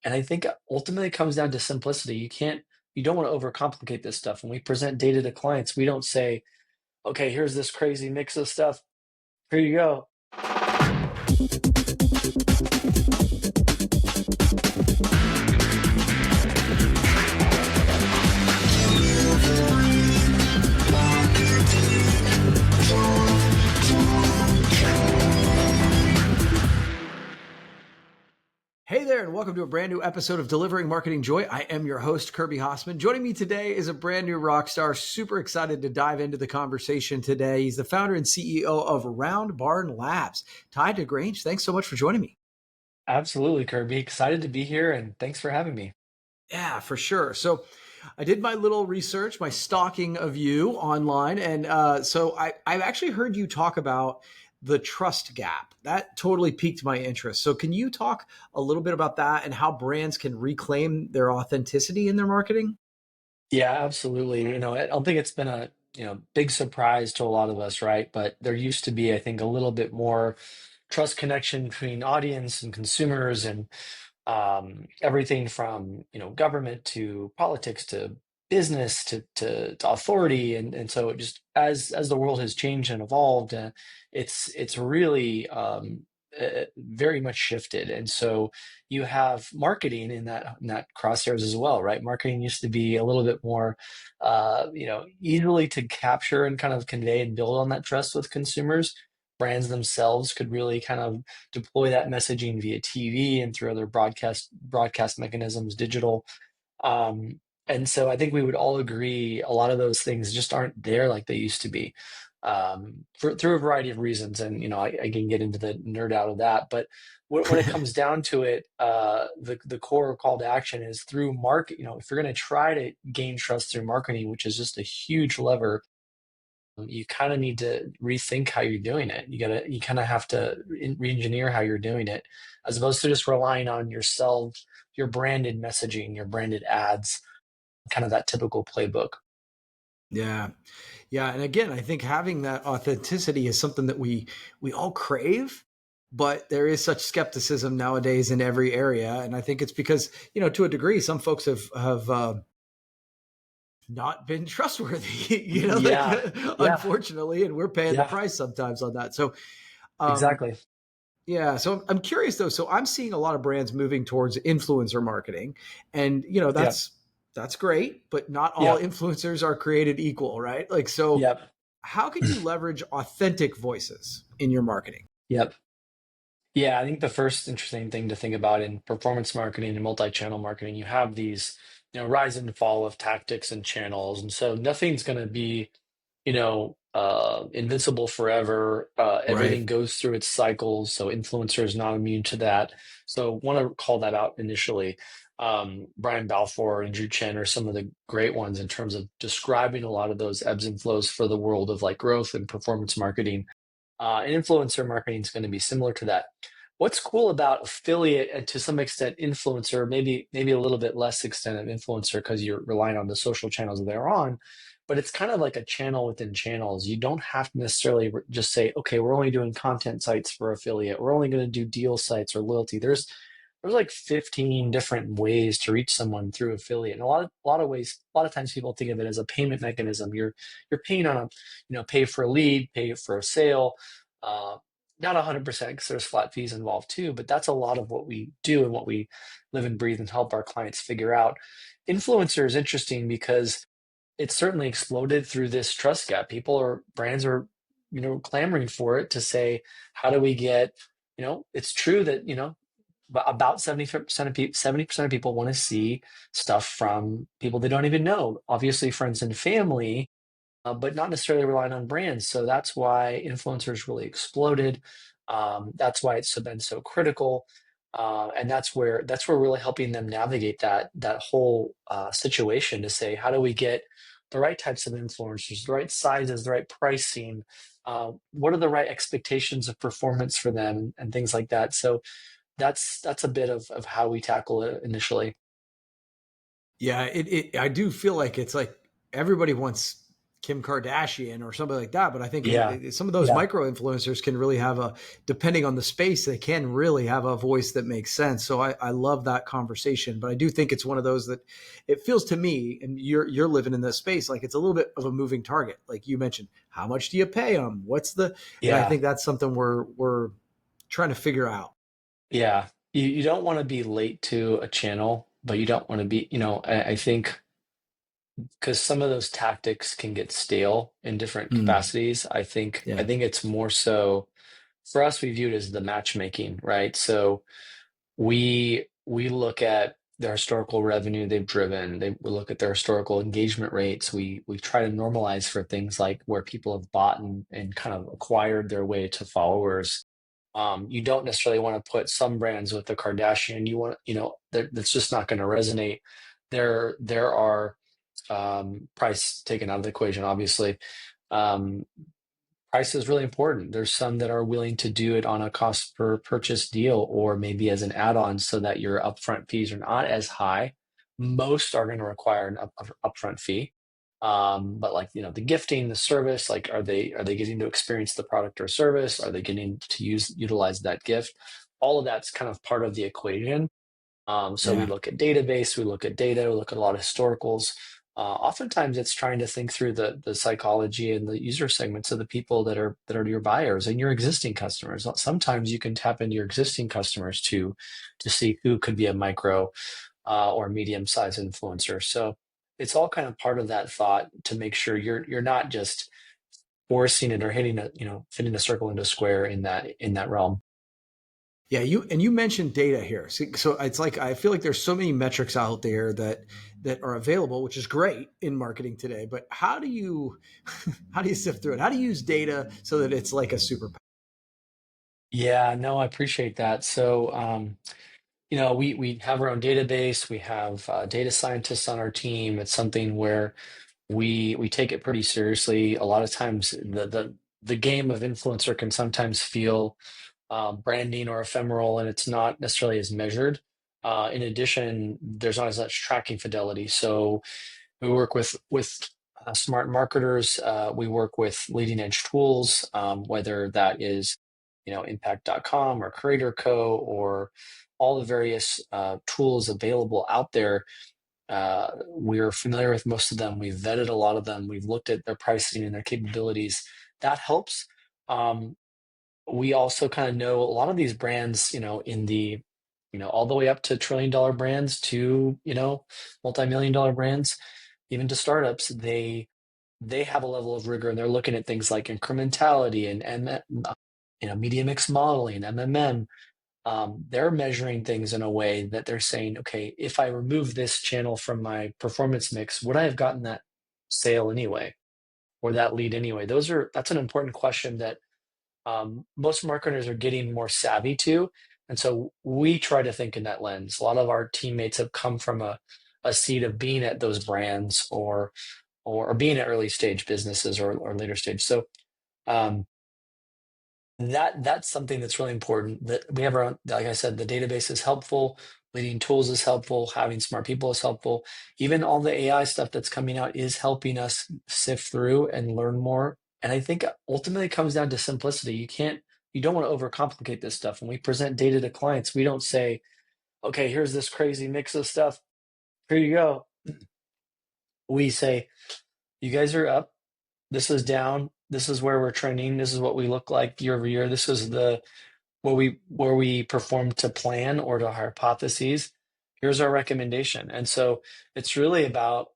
And I think ultimately it comes down to simplicity. You don't want to overcomplicate this stuff. When we present data to clients, we don't say, okay, here's this crazy mix of stuff. Here you go. Hey there, and welcome to a brand new episode of Delivering Marketing Joy. I am your host, Kirby Hasseman. Joining me today is a brand new rock star. Super excited to dive into the conversation today. He's the founder and CEO of Round Barn Labs. Ty DeGrange, thanks so much for joining me. Absolutely, Kirby. Excited to be here, and thanks for having me. Yeah, for sure. So I did my little research, my stalking of you online. And I've actually heard you talk about the trust gap. That totally piqued my interest. So can you talk a little bit about that and how brands can reclaim their authenticity in their marketing? Yeah, absolutely. I don't think it's been a, big surprise to a lot of us, right? But there used to be, I think, a little bit more trust connection between audience and consumers and everything from government to politics to business to authority and so just as the world has changed and evolved, it's really very much shifted. And so you have marketing in that crosshairs as well, right? Marketing used to be a little bit more easily to capture and kind of convey and build on that trust with consumers. Brands themselves could really kind of deploy that messaging via TV and through other broadcast mechanisms, digital. Um, and so I think we would all agree a lot of those things just aren't there like they used to be, through a variety of reasons. And I can get into the nerd out of that, but when it comes down to it, the core call to action is through market. If you're going to try to gain trust through marketing, which is just a huge lever, you kind of need to rethink how you're doing it. You kind of have to re-engineer how you're doing it, as opposed to just relying on yourself, your branded messaging, your branded ads, kind of that typical playbook. Yeah. Yeah. And again, I think having that authenticity is something that we all crave, but there is such skepticism nowadays in every area. And I think it's because, to a degree, some folks have not been trustworthy, like Yeah, yeah, unfortunately, and we're paying the yeah, price sometimes on that. So um exactly. yeah, so I'm curious though. So I'm seeing a lot of brands moving towards influencer marketing, and Yeah, that's great, but not all yeah, influencers are created equal, right? Like, so yep, how can you leverage authentic voices in your marketing? yep. Yeah, I think the first interesting thing to think about in performance marketing and multi-channel marketing, you have these, rise and fall of tactics and channels. And so nothing's going to be, invincible forever. Right. Everything goes through its cycles. So influencer is not immune to that. So want to call that out initially. Brian Balfour and Drew Chen are some of the great ones in terms of describing a lot of those ebbs and flows for the world of like growth and performance marketing. And influencer marketing is going to be similar to that. What's cool about affiliate and to some extent influencer, maybe a little bit less extent of influencer because you're relying on the social channels they're on, but it's kind of like a channel within channels. You don't have to necessarily just say, okay, we're only doing content sites for affiliate. We're only going to do deal sites or loyalty. There's like 15 different ways to reach someone through affiliate. And a lot of ways, a lot of times people think of it as a payment mechanism. You're paying on a, pay for a lead, pay for a sale. Uh, Not 100% because there's flat fees involved too, but that's a lot of what we do and what we live and breathe and help our clients figure out. Influencer is interesting because it's certainly exploded through this trust gap. Brands are, clamoring for it to say, how do we get, it's true that, but about 70% of people, 70% of people want to see stuff from people they don't even know. Obviously, friends and family, but not necessarily relying on brands. So that's why influencers really exploded. That's why it's been so critical, and that's where really helping them navigate that whole situation to say, how do we get the right types of influencers, the right sizes, the right pricing, what are the right expectations of performance for them, and things like that. So that's a bit of how we tackle it initially. Yeah, I do feel like it's like everybody wants Kim Kardashian or somebody like that. But I think Yeah. some of those Yeah. micro influencers can really have a, depending on the space, they can really have a voice that makes sense. So I love that conversation. But I do think it's one of those that it feels to me, and you're living in this space, like it's a little bit of a moving target. Like you mentioned, how much do you pay them? What's the, and I Yeah. think that's something we're trying to figure out. Yeah. You don't want to be late to a channel, but you don't want to be, I think because some of those tactics can get stale in different Mm, capacities. I yeah. think it's more so for us, we view it as the matchmaking, right? So we look at their historical revenue they've driven. We look at their historical engagement rates. We try to normalize for things like where people have bought and kind of acquired their way to followers. You don't necessarily want to put some brands with the Kardashian. You want, that's just not going to resonate. There are price taken out of the equation, obviously. Um, Price is really important. There's some that are willing to do it on a cost per purchase deal or maybe as an add-on so that your upfront fees are not as high. Most are going to require an upfront fee. But like, the gifting, the service, like are they getting to experience the product or service? Are they getting to utilize that gift? All of that's kind of part of the equation. So we Yeah. look at database, we look at data, we look at a lot of historicals. Oftentimes, it's trying to think through the psychology and the user segments of the people that are your buyers and your existing customers. Sometimes you can tap into your existing customers to see who could be a micro or medium sized influencer. So it's all kind of part of that thought to make sure you're not just forcing it or hitting a fitting a circle into a square in that realm. Yeah, you mentioned data here, so it's like I feel like there's so many metrics out there that are available, which is great in marketing today. But how do you how do you sift through it? How do you use data so that it's like a superpower? Yeah, no, I appreciate that. So, we have our own database. We have data scientists on our team. It's something where we take it pretty seriously. A lot of times, the game of influencer can sometimes feel branding or ephemeral, and it's not necessarily as measured. In addition, there's not as much tracking fidelity. So we work with smart marketers. We work with leading edge tools, whether that is, impact.com or Creator Co. or all the various tools available out there. We're familiar with most of them. We've vetted a lot of them. We've looked at their pricing and their capabilities. That helps. Um, we also kind of know a lot of these brands, all the way up to trillion-dollar brands to, multi-million dollar brands, even to startups, they have a level of rigor and they're looking at things like incrementality and media mix modeling, MMM. They're measuring things in a way that they're saying, okay, if I remove this channel from my performance mix, would I have gotten that sale anyway or that lead anyway? That's an important question that most marketers are getting more savvy to. And so we try to think in that lens. A lot of our teammates have come from a seat of being at those brands or being at early stage businesses or later stage. So um, that's something that's really important. That we have our own, like I said, the database is helpful. Leading tools is helpful. Having smart people is helpful. Even all the AI stuff that's coming out is helping us sift through and learn more. And I think ultimately it comes down to simplicity. You don't want to overcomplicate this stuff. When we present data to clients, we don't say, okay, here's this crazy mix of stuff. Here you go. We say, you guys are up. This is down. This is where we're trending. This is what we look like year over year. This is the where we perform to plan or to hypotheses. Here's our recommendation. And so it's really about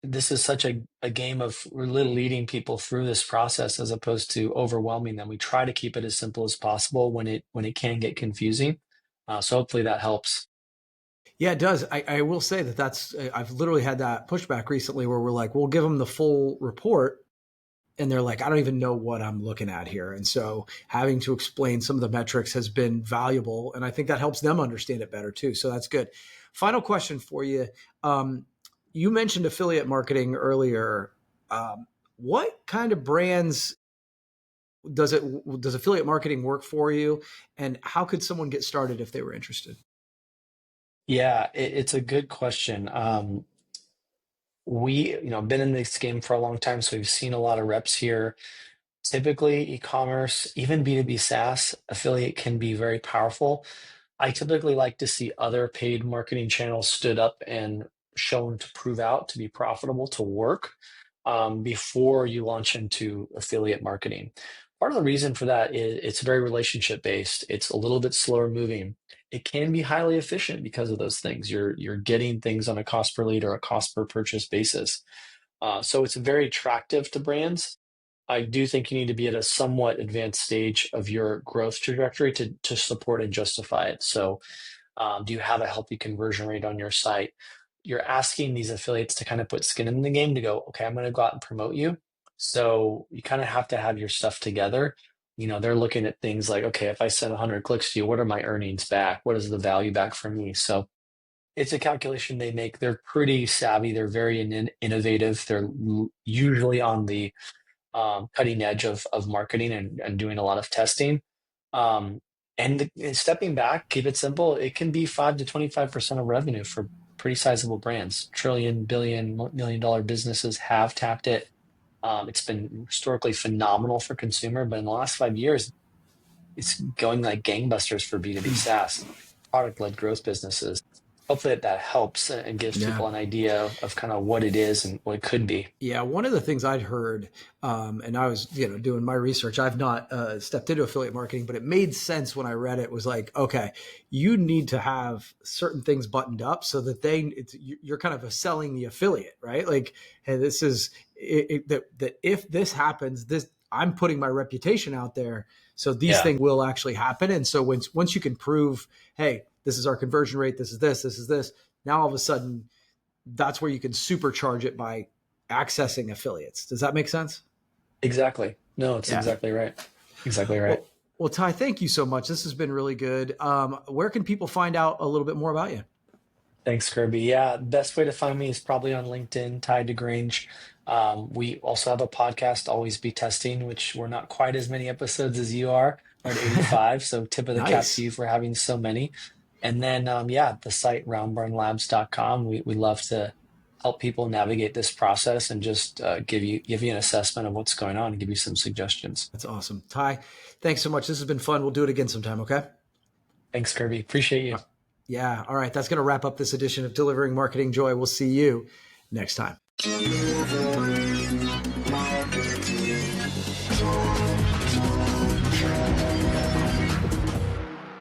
this is such a game of really leading people through this process as opposed to overwhelming them. We try to keep it as simple as possible when it can get confusing. So hopefully that helps. Yeah, it does. I will say that that's I've literally had that pushback recently where we're like, we'll give them the full report, and they're like, I don't even know what I'm looking at here. And so having to explain some of the metrics has been valuable. And I think that helps them understand it better too. So that's good. Final question for you. You mentioned affiliate marketing earlier. What kind of brands does affiliate marketing work for you? And how could someone get started if they were interested? Yeah, it's a good question. been in this game for a long time, so we've seen a lot of reps here. Typically, e-commerce, even B2B SaaS affiliate can be very powerful. I typically like to see other paid marketing channels stood up and shown to prove out to be profitable to work before you launch into affiliate marketing. Part of the reason for that is it's very relationship based. It's a little bit slower moving. It can be highly efficient because of those things. You're getting things on a cost per lead or a cost per purchase basis. So it's very attractive to brands. I do think you need to be at a somewhat advanced stage of your growth trajectory to support and justify it. So, do you have a healthy conversion rate on your site? You're asking these affiliates to kind of put skin in the game to go, okay, I'm going to go out and promote you. So you kind of have to have your stuff together. They're looking at things like, okay, if I send 100 clicks to you, what are my earnings back? What is the value back for me? So it's a calculation they make. They're pretty savvy. They're very innovative. They're usually on the cutting edge of marketing and doing a lot of testing. And stepping back, keep it simple. It can be 5 to 25% of revenue for pretty sizable brands. Trillion, billion, $1 million businesses have tapped it. It's been historically phenomenal for consumer, but in the last 5 years, it's going like gangbusters for B2B SaaS, product-led growth businesses. Hopefully that helps and gives Yeah. people an idea of kind of what it is and what it could be. Yeah, one of the things I'd heard, and I was, doing my research. I've not stepped into affiliate marketing, but it made sense when I read it. Was like, okay, you need to have certain things buttoned up so that you're kind of selling the affiliate, right? Like, hey, this is that if this happens, this I'm putting my reputation out there, so these Yeah, things will actually happen. And so once you can prove, hey, this is our conversion rate, this is this. Now all of a sudden that's where you can supercharge it by accessing affiliates. Does that make sense? exactly. No, it's Yeah. exactly right. Exactly right. Well, Ty, thank you so much. This has been really good. Where can people find out a little bit more about you? Thanks, Kirby. Yeah, best way to find me is probably on LinkedIn, Ty DeGrange. We also have a podcast, Always Be Testing, which we're not quite as many episodes as you are. We're at 85, so tip of the cap to Nice. you for having so many. And then, yeah, the site roundbarnlabs.com. We love to help people navigate this process and just give you an assessment of what's going on and give you some suggestions. That's awesome. Ty, thanks so much. This has been fun. We'll do it again sometime, okay? Thanks, Kirby. Appreciate you. Yeah. All right. That's going to wrap up this edition of Delivering Marketing Joy. We'll see you next time.